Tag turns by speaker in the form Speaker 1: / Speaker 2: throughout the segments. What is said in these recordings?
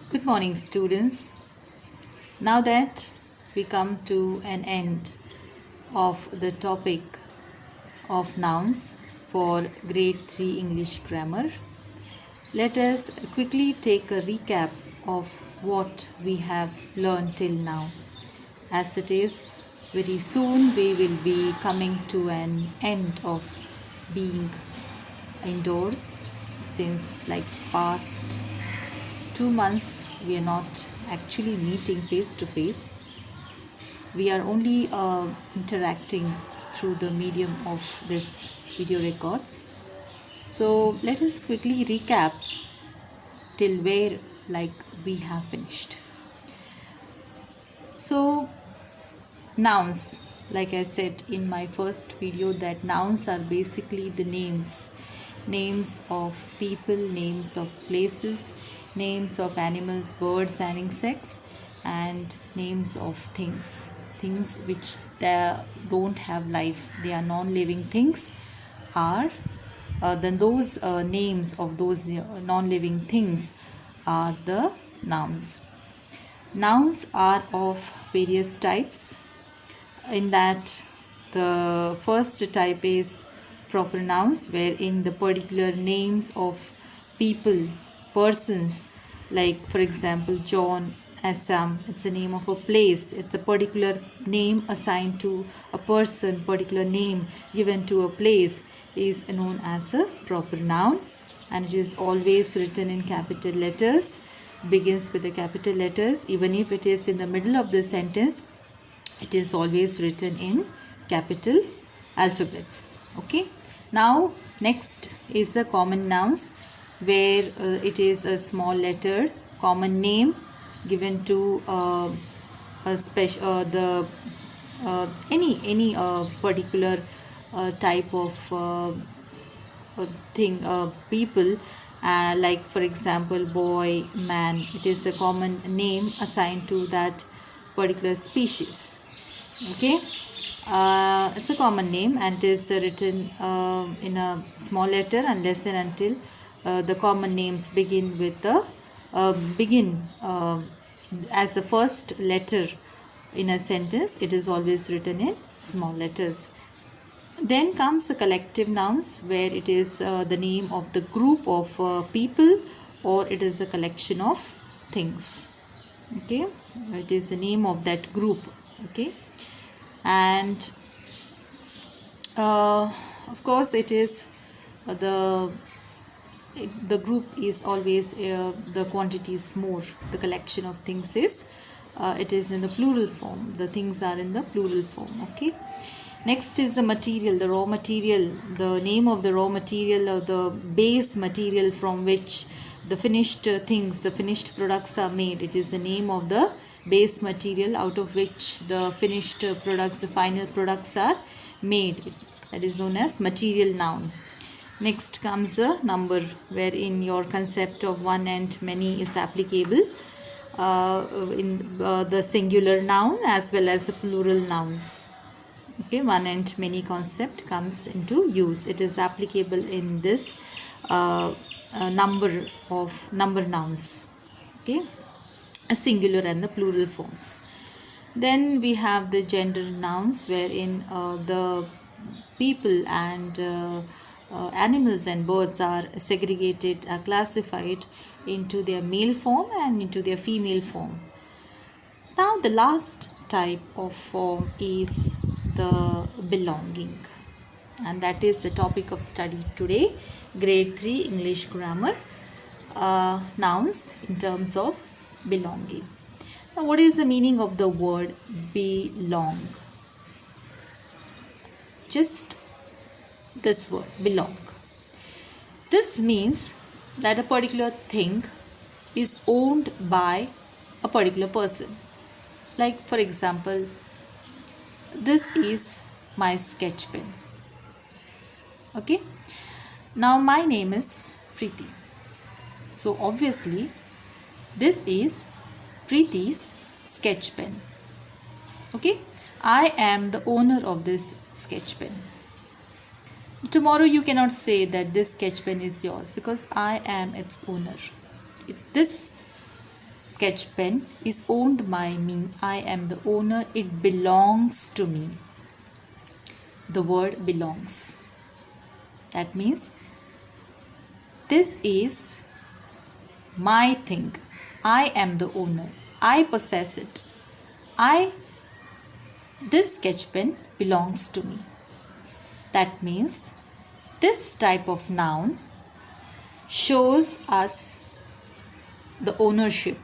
Speaker 1: Good morning, students. Now that we come to an end of the topic of nouns for grade 3 English grammar, let us quickly take a recap of what we have learned till now. As it is, very soon we will be coming to an end of being indoors since like past 2 months we are not actually meeting face to face. We are only interacting through the medium of this video records. So let us quickly recap till where we have finished. So nouns, like I said in my first video, that nouns are basically the names of people, names of places, names of animals, birds and insects, and names of things which they don't have life, they are non-living things, are then those names of those non-living things are the nouns. Nouns are of various types, in that the first type is proper nouns, wherein the particular names of people, persons, like for example John, Assam, it's a name of a place, it's a particular name assigned to a person, particular name given to a place is known as a proper noun, and it is always written in capital letters, begins with the capital letters. Even if it is in the middle of the sentence, it is always written in capital alphabets. Okay, now next is the common nouns, where it is a small letter common name given to a special any particular type of thing, people, like for example boy, man, it is a common name assigned to that particular species. Okay, it's a common name and it is written in a small letter unless and until the common names begin with the as the first letter in a sentence, it is always written in small letters. Then comes the collective nouns, where it is the name of the group of people, or it is a collection of things. Okay, it is the name of that group. Okay, and of course it is the group is always the quantity is more, the collection of things is it is in the plural form, the things are in the plural form. Okay, next is the material, the raw material, the name of the raw material or the base material from which the finished things, the finished products are made. It is the name of the base material out of which the finished products, the final products are made. That is known as material noun. Next comes a number, wherein your concept of one and many is applicable in the singular noun as well as the plural nouns. Okay, one and many concept comes into use. It is applicable in this number nouns. Okay, a singular and the plural forms. Then we have the gender nouns, wherein the people and animals and birds are segregated, are classified into their male form and into their female form. Now the last type of form is the belonging, and that is the topic of study today, grade 3 English grammar, nouns in terms of belonging. Now what is the meaning of the word belong? Just this word, belong. This means that a particular thing is owned by a particular person. Like for example, this is my sketch pen. Okay, now my name is Preeti, so obviously this is Preeti's sketch pen. Okay, I am the owner of this sketch pen. Tomorrow you cannot say that this sketch pen is yours, because I am its owner. This sketch pen is owned by me. I am the owner. It belongs to me. The word belongs. That means this is my thing. I am the owner. I possess it. This sketch pen belongs to me. That means this type of noun shows us the ownership.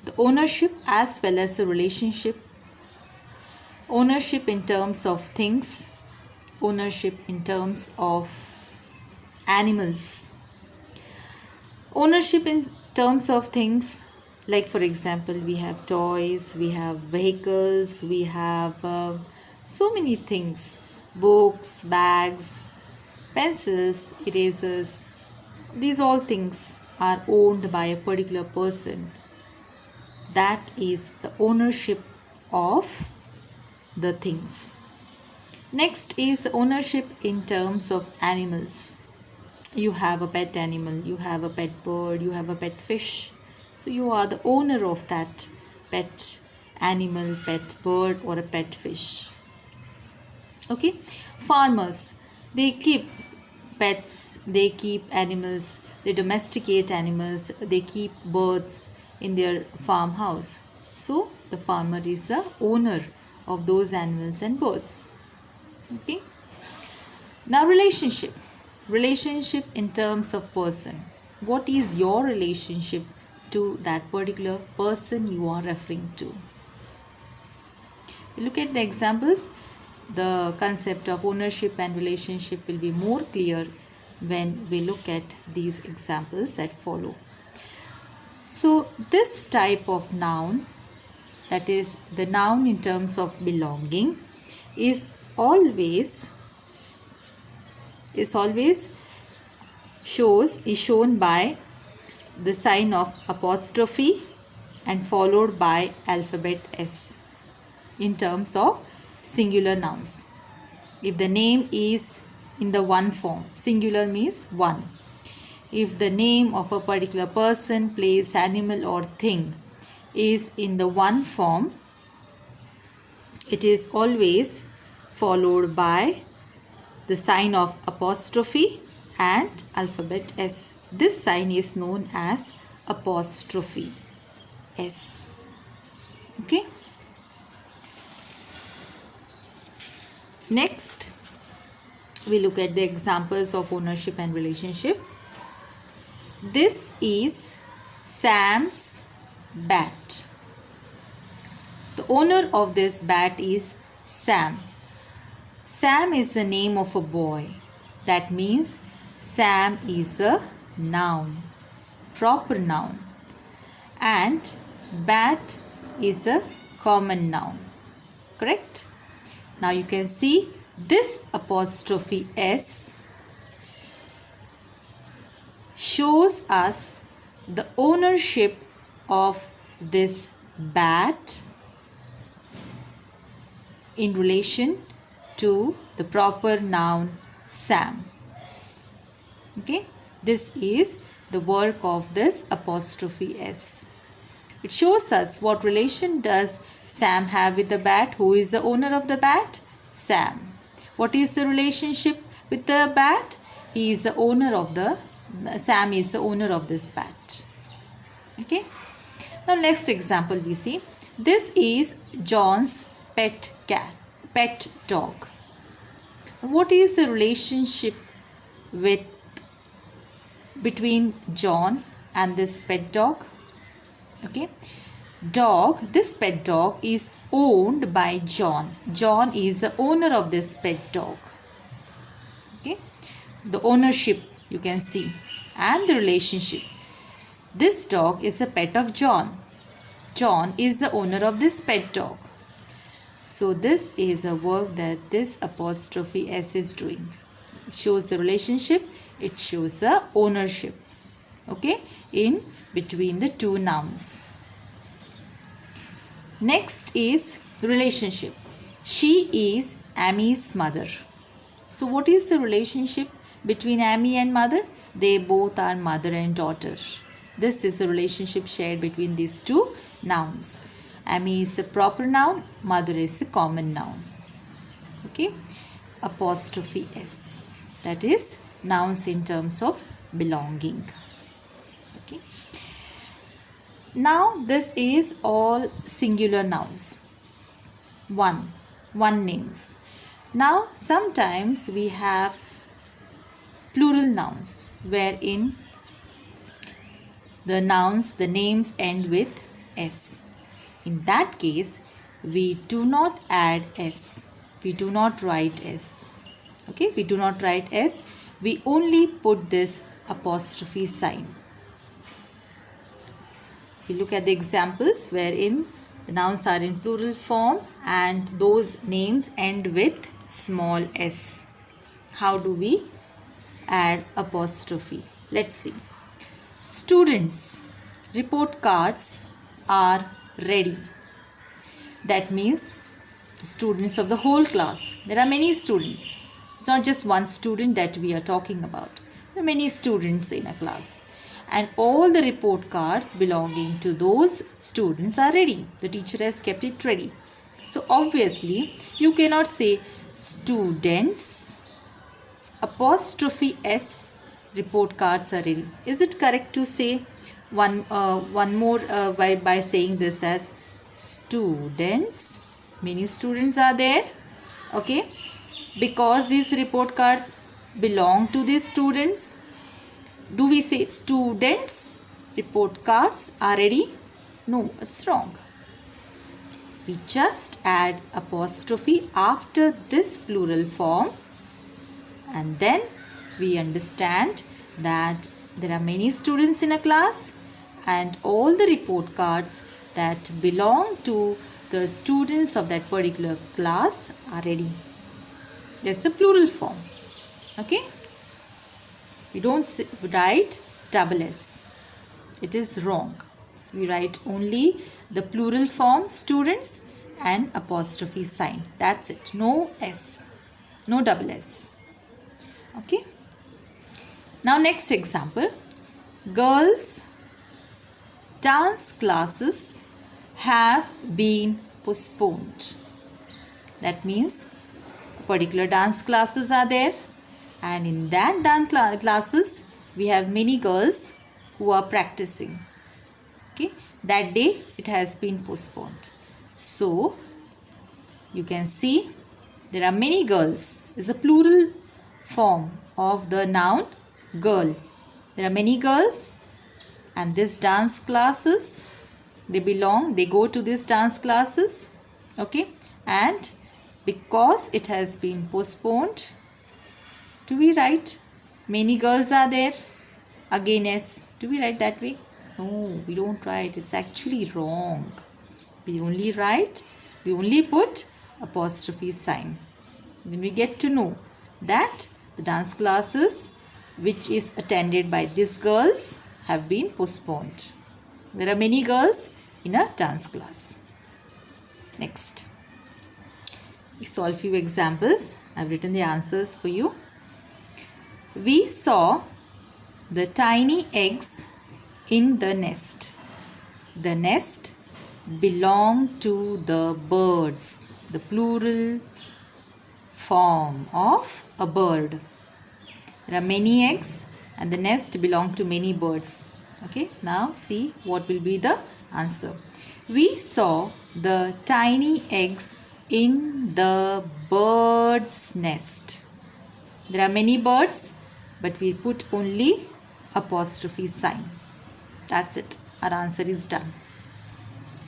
Speaker 1: The ownership as well as the relationship. Ownership in terms of things. Ownership in terms of animals. Ownership in terms of things, like for example, we have toys, we have vehicles, we have so many things. Books, bags, pencils, erasers. These all things are owned by a particular person. That is the ownership of the things. Next is ownership in terms of animals. You have a pet animal, you have a pet bird, you have a pet fish. So you are the owner of that pet animal, pet bird or a pet fish. Okay, farmers, they keep pets, they keep animals, they domesticate animals, they keep birds in their farmhouse. So the farmer is the owner of those animals and birds. Okay, now relationship in terms of person. What is your relationship to that particular person you are referring to? Look at the examples. The concept of ownership and relationship will be more clear when we look at these examples that follow. So this type of noun, that is the noun in terms of belonging, is always shown by the sign of apostrophe and followed by alphabet S in terms of singular nouns. If the name is in the one form, singular means one. If the name of a particular person, place, animal or thing is in the one form, it is always followed by the sign of apostrophe and alphabet S. This sign is known as apostrophe S. Okay. Next, we look at the examples of ownership and relationship. This is Sam's bat. The owner of this bat is Sam. Sam is the name of a boy. That means Sam is a noun, proper noun, and bat is a common noun. Correct? Now you can see this apostrophe S shows us the ownership of this bat in relation to the proper noun Sam. Okay, this is the work of this apostrophe S. It shows us what relation does Sam have with the bat. Who is the owner of the bat? Sam. What is the relationship with the bat? He is the owner of the, Sam is the owner of this bat. Okay. Now next example we see. This is John's pet dog. What is the relationship between John and this pet dog? Okay, this pet dog is owned by John. John is the owner of this pet dog. Okay, the ownership you can see and the relationship. This dog is a pet of John. John is the owner of this pet dog. So this is a work that this apostrophe S is doing. It shows the relationship, it shows the ownership. Okay, in between the two nouns. Next is relationship. She is Amy's mother. So what is the relationship between Amy and mother? They both are mother and daughter. This is a relationship shared between these two nouns. Amy is a proper noun, mother is a common noun. Okay, apostrophe S. That is nouns in terms of belonging. Okay. Now this is all singular nouns. One names. Now sometimes we have plural nouns wherein the nouns, the names end with S. In that case, we do not add S. We do not write S. Okay, we do not write S. We only put this apostrophe sign. We look at the examples wherein the nouns are in plural form and those names end with small s. How do we add apostrophe? Let's see. Students' report cards are ready. That means students of the whole class. There are many students. It's not just one student that we are talking about. There are many students in a class. And all the report cards belonging to those students are ready. The teacher has kept it ready. So obviously, you cannot say students apostrophe S report cards are ready. Is it correct to say one more by saying this as students? Many students are there. Okay. Because these report cards belong to these students. Do we say students report cards are ready? No, it's wrong. We just add apostrophe after this plural form and then we understand that there are many students in a class and all the report cards that belong to the students of that particular class are ready. That's the plural form. Okay? We don't write double S. It is wrong. We write only the plural form students and apostrophe sign. That's it. No S. No double S. Okay. Now next example. Girls' dance classes have been postponed. That means particular dance classes are there. And in that dance classes, we have many girls who are practicing. Okay, that day it has been postponed. So, you can see there are many girls. It's a plural form of the noun girl. There are many girls and this dance classes, they go to these dance classes. Okay, and because it has been postponed, do we write many girls are there? Again S. Do we write that way? No, we don't write. It's actually wrong. We only put apostrophe sign. When we get to know that the dance classes which is attended by these girls have been postponed. There are many girls in a dance class. Next. We solve few examples. I've written the answers for you. We saw the tiny eggs in the nest. The nest belonged to the birds. The plural form of a bird. There are many eggs and the nest belonged to many birds. Okay, now see what will be the answer. We saw the tiny eggs in the bird's nest. There are many birds, but we put only apostrophe sign. That's it. Our answer is done.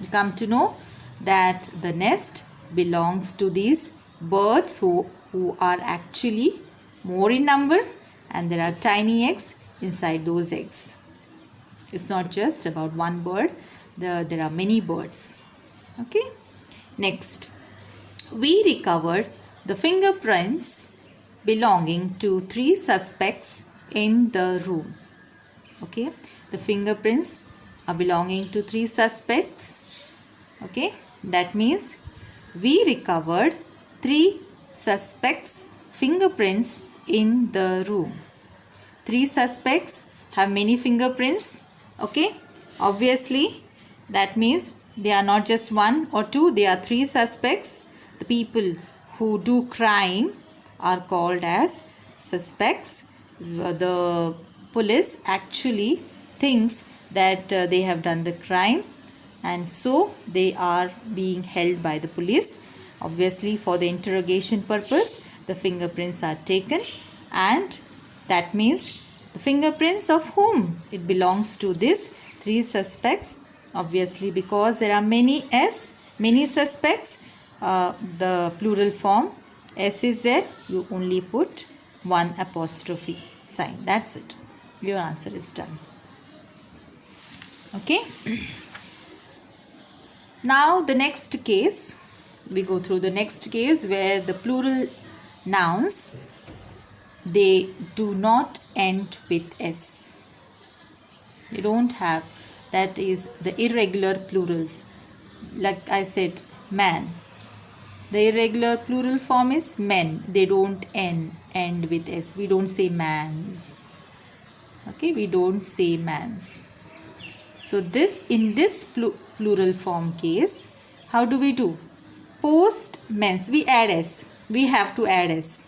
Speaker 1: You come to know that the nest belongs to these birds who are actually more in number and there are tiny eggs inside those eggs. It's not just about one bird. There are many birds. Okay. Next. We recovered the fingerprints belonging to 3 suspects in the room. Okay. The fingerprints are belonging to 3 suspects. Okay. That means we recovered 3 suspects' fingerprints in the room. 3 suspects have many fingerprints Okay, obviously that means they are not just one or two, they are three suspects. The people who do crime are called as suspects. The police actually thinks that they have done the crime, and so they are being held by the police. Obviously, for the interrogation purpose, the fingerprints are taken, and that means the fingerprints of whom? It belongs to these three suspects. Obviously, because there are many suspects, the plural form S is there, you only put one apostrophe sign. That's it. Your answer is done. Okay. Now the next case, we go through the next case where the plural nouns, they do not end with S. They don't have, that is the irregular plurals. Like I said, man. The irregular plural form is men. They don't end with S. We don't say mans. Okay, we don't say mans. So in this plural form case, how do we do? Post mens, we add S. We have to add S.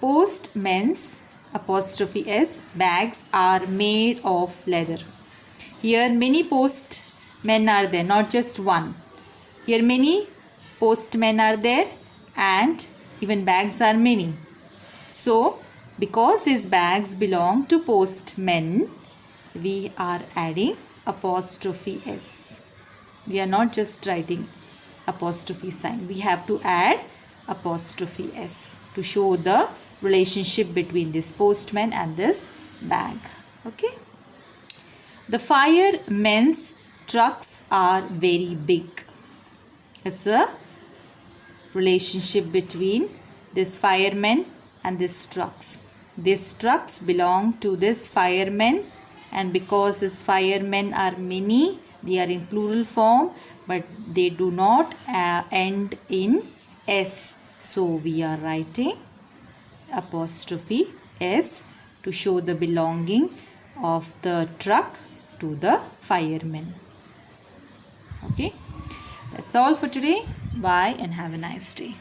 Speaker 1: Post mens apostrophe S, bags are made of leather. Here many postmen are there, not just one. Here many postmen are there, and even bags are many. So because these bags belong to postmen, we are adding apostrophe S. We are not just writing apostrophe sign. We have to add apostrophe S to show the relationship between this postman and this bag. Okay. The firemen's trucks are very big. It's a relationship between this fireman and these trucks. These trucks belong to this fireman, and because these firemen are many, they are in plural form, but they do not end in S. So we are writing apostrophe S to show the belonging of the truck to the firemen. Okay, that's all for today. Bye and have a nice day.